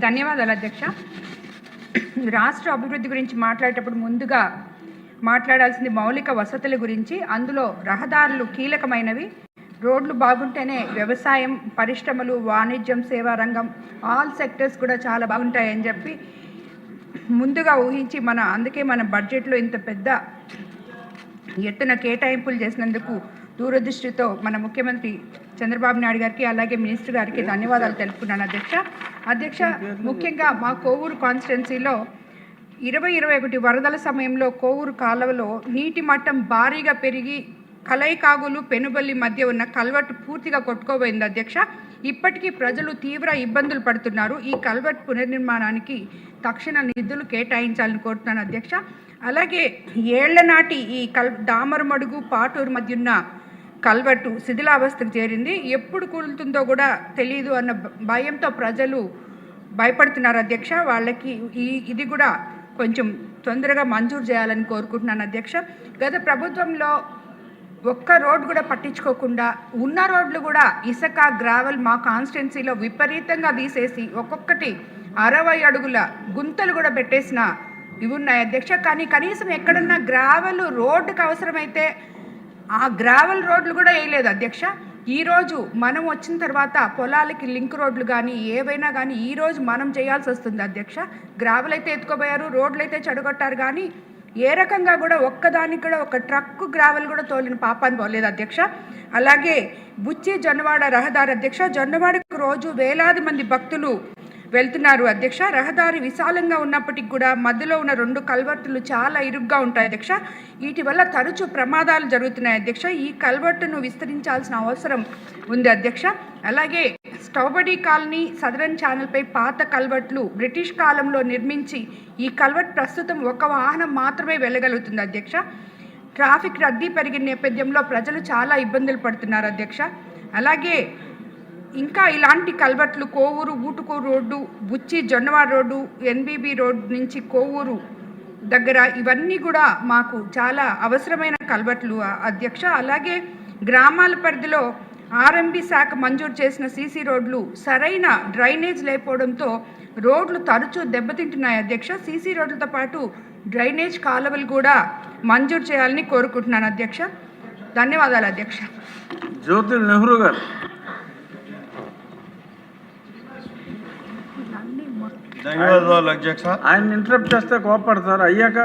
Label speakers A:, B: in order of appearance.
A: ధన్యవాదాలు అధ్యక్ష. రాష్ట్ర అభివృద్ధి గురించి మాట్లాడేటప్పుడు ముందుగా మాట్లాడాల్సింది మౌలిక వసతుల గురించి. అందులో రహదారులు కీలకమైనవి. రోడ్లు బాగుంటేనే వ్యవసాయం, పరిశ్రమలు, వాణిజ్యం, సేవా రంగం, ఆల్ సెక్టర్స్ కూడా చాలా బాగుంటాయని చెప్పి ముందుగా ఊహించి అందుకే మన బడ్జెట్లో ఇంత పెద్ద ఎత్తున కేటాయింపులు చేసినందుకు దూరదృష్టితో మన ముఖ్యమంత్రి చంద్రబాబు నాయుడు గారికి అలాగే మినిస్టర్ గారికి ధన్యవాదాలు తెలుపుకున్నాను అధ్యక్ష. ముఖ్యంగా మా కోవూరు కాన్స్టిట్యున్సీలో 2021 వరదల సమయంలో కోవూరు కాలువలో నీటి మట్టం భారీగా పెరిగి కలైకాగులు, పెనుబల్లి మధ్య ఉన్న కల్వర్ట్ పూర్తిగా కొట్టుకోబోయింది అధ్యక్ష. ఇప్పటికీ ప్రజలు తీవ్ర ఇబ్బందులు పడుతున్నారు. ఈ కల్వర్ట్ పునర్నిర్మాణానికి తక్షణ నిధులు కేటాయించాలని కోరుతున్నాను అధ్యక్ష. అలాగే ఏళ్ల నాటి ఈ దామరమడుగు, పాటూరు మధ్య ఉన్న కల్వర్టు శిథిలావస్థకు చేరింది. ఎప్పుడు కూలుతుందో కూడా తెలియదు అన్న భయంతో ప్రజలు భయపడుతున్నారు అధ్యక్ష. వాళ్ళకి ఇది కూడా కొంచెం తొందరగా మంజూరు చేయాలని కోరుకుంటున్నాను అధ్యక్ష. గత ప్రభుత్వంలో ఒక్క రోడ్డు కూడా పట్టించుకోకుండా ఉన్న రోడ్లు కూడా ఇసుక, గ్రావెల్ మా కాన్స్టిట్యున్సీలో విపరీతంగా తీసేసి ఒక్కొక్కటి 60 అడుగుల గుంతలు కూడా పెట్టేసిన ఇవి ఉన్నాయి అధ్యక్ష. కానీ కనీసం ఎక్కడన్నా గ్రావెల్ రోడ్డుకు అవసరమైతే ఆ గ్రావెల్ రోడ్లు కూడా వేయలేదు అధ్యక్ష. ఈరోజు మనం వచ్చిన తర్వాత పొలాలకి లింక్ రోడ్లు కానీ ఏవైనా కానీ ఈరోజు మనం చేయాల్సి వస్తుంది అధ్యక్ష. గ్రావెల్ అయితే ఎత్తుకోబోయారు, రోడ్లు అయితే చెడగొట్టారు, కానీ ఏ రకంగా కూడా ఒక్కదానికి కూడా ఒక ట్రక్కు గ్రావెల్ కూడా తోలిన పాపాన్ని పోలేదు అధ్యక్ష. అలాగే బుచ్చి జొన్నవాడ రహదారి అధ్యక్ష. జొన్నవాడకు రోజు వేలాది మంది భక్తులు వెళ్తున్నారు అధ్యక్ష. రహదారి విశాలంగా ఉన్నప్పటికీ కూడా మధ్యలో ఉన్న 2 కల్వర్టులు చాలా ఇరుగ్గా ఉంటాయి అధ్యక్ష. వీటి వల్ల తరచూ ప్రమాదాలు జరుగుతున్నాయి అధ్యక్ష. ఈ కల్వర్టును విస్తరించాల్సిన అవసరం ఉంది అధ్యక్ష. అలాగే స్టౌబడి కాలనీ, సదరన్ ఛానల్పై పాత కల్వర్ట్లు బ్రిటిష్ కాలంలో నిర్మించి ఈ కల్వర్ట్ ప్రస్తుతం ఒక వాహనం మాత్రమే వెళ్ళగలుగుతుంది అధ్యక్ష. ట్రాఫిక్ రద్దీ పెరిగిన నేపథ్యంలో ప్రజలు చాలా ఇబ్బందులు పడుతున్నారు అధ్యక్ష. అలాగే ఇంకా ఇలాంటి కల్వర్ట్లు కోవూరు, ఊటుకూరు రోడ్డు, బుచ్చి జొన్నవాడ రోడ్డు, ఎన్బీబీ రోడ్ నుంచి కోవూరు దగ్గర ఇవన్నీ కూడా మాకు చాలా అవసరమైన కల్వర్ట్లు అధ్యక్ష. అలాగే గ్రామాల పరిధిలో ఆర్ఎంబీ శాఖ మంజూరు చేసిన సీసీ రోడ్లు సరైన డ్రైనేజ్ లేకపోవడంతో రోడ్లు తరచూ దెబ్బతింటున్నాయి అధ్యక్ష. సీసీ రోడ్లతో పాటు డ్రైనేజ్ కాలువలు కూడా మంజూరు చేయాలని కోరుకుంటున్నాను అధ్యక్ష. ధన్యవాదాలు అధ్యక్ష.
B: జ్యోతి నెహ్రూ గారు. ధన్యవాదాలు అధ్యక్ష. ఆయన ఇంటరప్ట్ చేస్తే కోపడతారు అయ్యాక